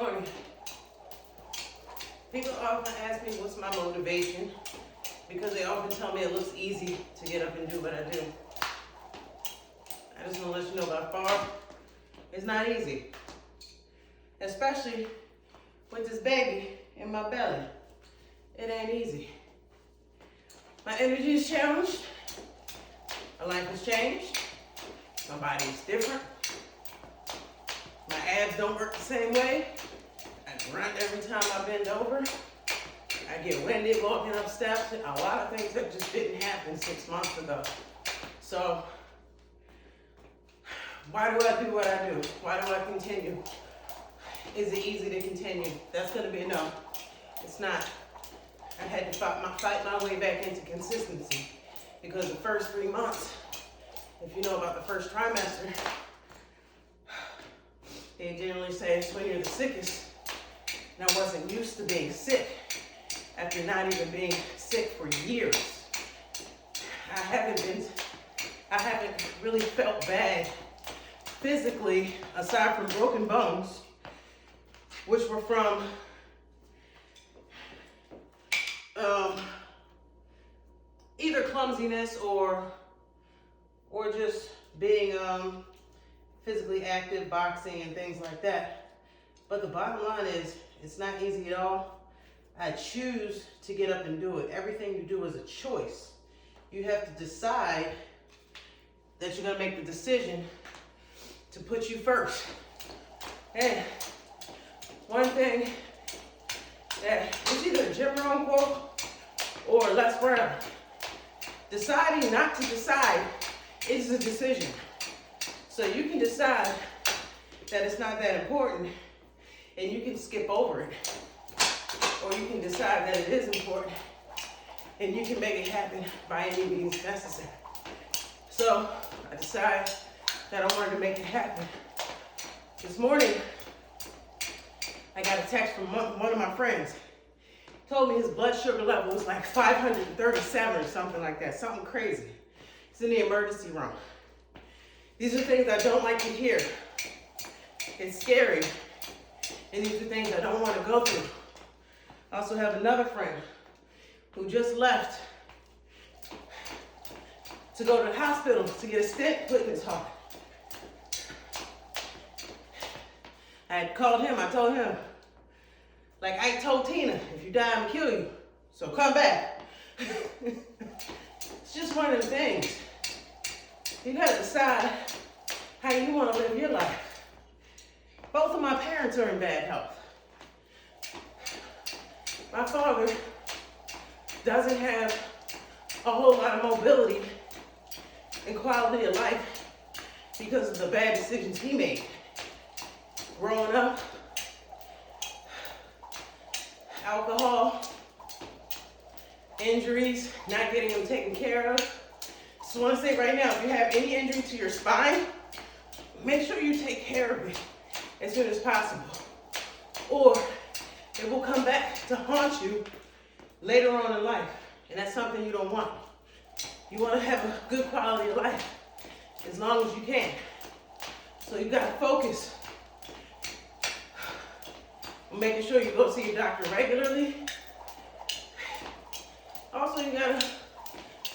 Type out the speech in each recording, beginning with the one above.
morning. People often ask me what's my motivation because they often tell me it looks easy to get up and do what I do. I just want to let you know by far, it's not easy. Especially with this baby in my belly. It ain't easy. My energy is challenged. My life has changed. My body is different. My abs don't work the same way. I grunt every time I bend over. I get winded walking up steps. A lot of things that just didn't happen 6 months ago. So, why do I do what I do? Why do I continue? Is it easy to continue? That's going to be a no. It's not. I had to fight my way back into consistency because the first 3 months, if you know about the first trimester, they generally say it's when you're the sickest. And I wasn't used to being sick after not even being sick for years. I haven't really felt bad physically, aside from broken bones, which were from either clumsiness or just being physically active, boxing and things like that. But the bottom line is, it's not easy at all. I choose to get up and do it. Everything you do is a choice. You have to decide that you're gonna make the decision to put you first. And one thing that is either a Jim Rohn quote or Les Brown. Deciding not to decide is a decision. So you can decide that it's not that important and you can skip over it. Or you can decide that it is important and you can make it happen by any means necessary. So I decided that I wanted to make it happen. This morning, I got a text from one of my friends. He told me his blood sugar level was like 537 or something like that, something crazy. He's in the emergency room. These are things I don't like to hear. It's scary. And these are things I don't want to go through. I also have another friend who just left to go to the hospital to get a stent put in his heart. I had called him, I told him, like Ike told Tina, if you die, I'm gonna kill you. So come back. It's just one of the things. You gotta decide how you wanna live your life. Both of my parents are in bad health. My father doesn't have a whole lot of mobility and quality of life because of the bad decisions he made. Growing up, alcohol, injuries, not getting them taken care of. So I want to say right now, if you have any injury to your spine, make sure you take care of it as soon as possible. Or it will come back to haunt you later on in life. And that's something you don't want. You want to have a good quality of life as long as you can. So you got to focus on making sure you go see your doctor regularly. Also, you gotta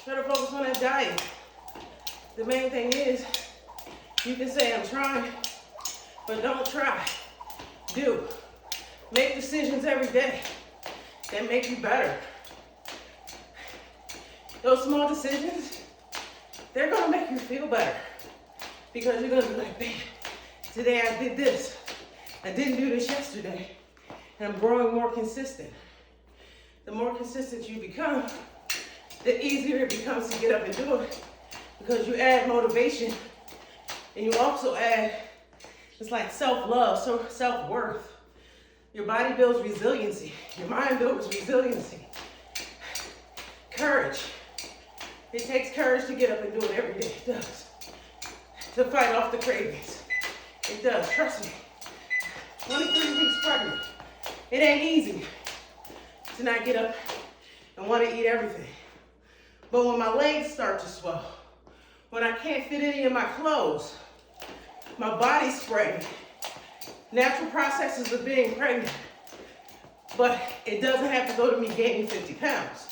focus on that diet. The main thing is, you can say I'm trying, but don't try. Do. Make decisions every day that make you better. Those small decisions, they're gonna make you feel better. Because you're gonna be like, man, today I did this. I didn't do this yesterday. And I'm growing more consistent. The more consistent you become, the easier it becomes to get up and do it. Because you add motivation and you also add, it's like self-love, so self-worth. Your body builds resiliency. Your mind builds resiliency. Courage. It takes courage to get up and do it every day. It does. To fight off the cravings. It does, trust me. 23 weeks pregnant. It ain't easy to not get up and want to eat everything. But when my legs start to swell, when I can't fit any of my clothes, my body's spreading, natural processes of being pregnant. But it doesn't have to go to me gaining 50 pounds,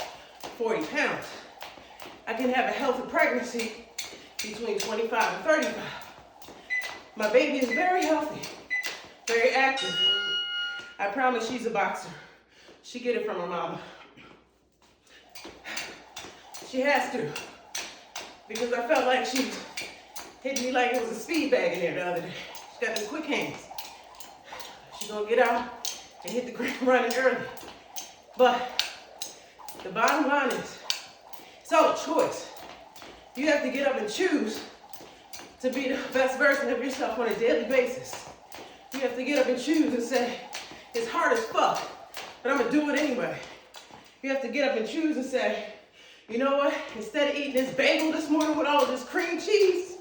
40 pounds. I can have a healthy pregnancy between 25 and 35. My baby is very healthy, very active. I promise she's a boxer. She get it from her mama. She has to, because I felt like she hit me like it was a speed bag in there the other day. She's got them quick hands. She's gonna get out and hit the ground running early. But the bottom line is, it's all a choice. You have to get up and choose to be the best version of yourself on a daily basis. You have to get up and choose and say, it's hard as fuck, but I'm gonna do it anyway. You have to get up and choose and say, you know what? Instead of eating this bagel this morning with all of this cream cheese,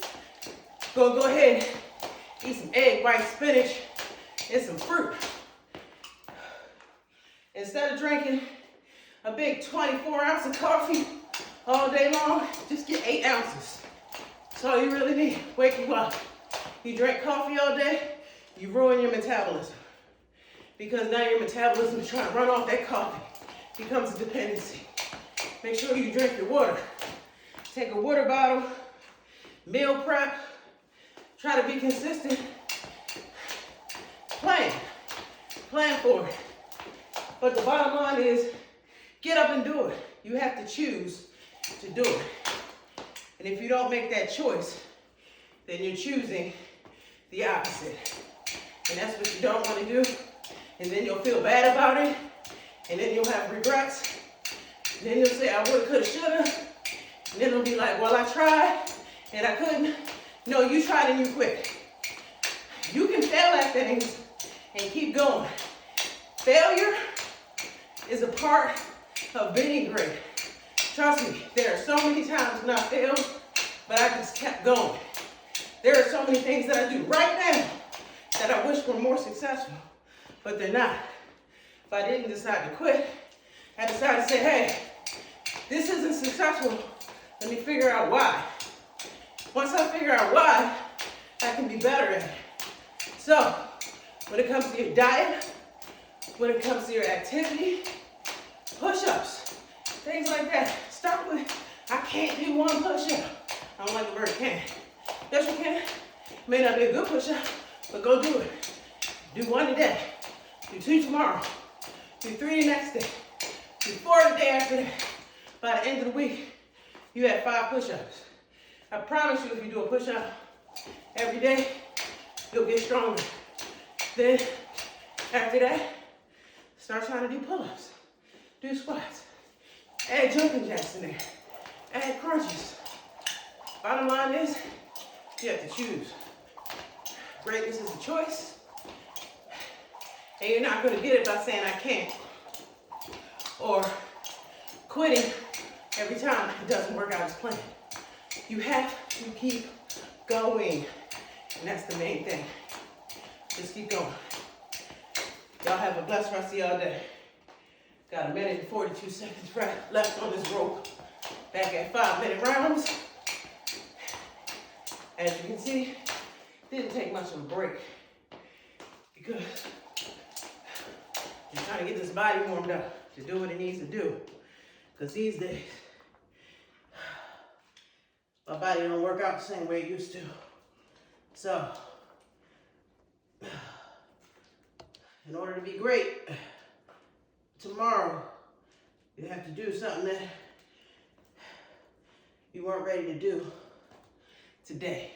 go ahead, eat some egg, white spinach, and some fruit. Instead of drinking a big 24 ounce of coffee all day long, just get 8 ounces. That's all you really need. Wake you up. You drink coffee all day, you ruin your metabolism. Because now your metabolism is trying to run off that coffee. It becomes a dependency. Make sure you drink your water. Take a water bottle, meal prep, try to be consistent. Plan for it. But the bottom line is, get up and do it. You have to choose to do it. And if you don't make that choice, then you're choosing the opposite. And that's what you don't want to do. And then you'll feel bad about it. And then you'll have regrets. And then you'll say, I woulda, coulda, shoulda. And then it'll be like, well, I tried and I couldn't. No, you tried and you quit. You can fail at things and keep going. Failure is a part of being great. Trust me, there are so many times when I failed, but I just kept going. There are so many things that I do right now that I wish were more successful, but they're not. If I didn't decide to quit, I decided to say, hey, this isn't successful. Let me figure out why. Once I figure out why, I can be better at it. So, when it comes to your diet, when it comes to your activity, push-ups, things like that. Start with, I can't do one push-up. I don't like the word can. Yes, you can. May not be a good push-up, but go do it. Do 1 today. Do 2 tomorrow. Do 3 the next day. Do 4 the day after that. By the end of the week, you have 5 push-ups. I promise you, if you do a push-up every day, you'll get stronger. Then, after that, start trying to do pull-ups. Do squats. Add jumping jacks in there. Add crunches. Bottom line is, you have to choose. Greatness is a choice. And you're not going to get it by saying I can't. Or quitting every time it doesn't work out as planned. You have to keep going. And that's the main thing. Just keep going. Y'all have a blessed rest of y'all day. Got 1 minute and 42 seconds left on this rope. Back at 5-minute rounds. As you can see, didn't take much of a break because I'm trying to get this body warmed up to do what it needs to do. Because these days, my body don't work out the same way it used to. So, in order to be great tomorrow, you have to do something that you weren't ready to do today.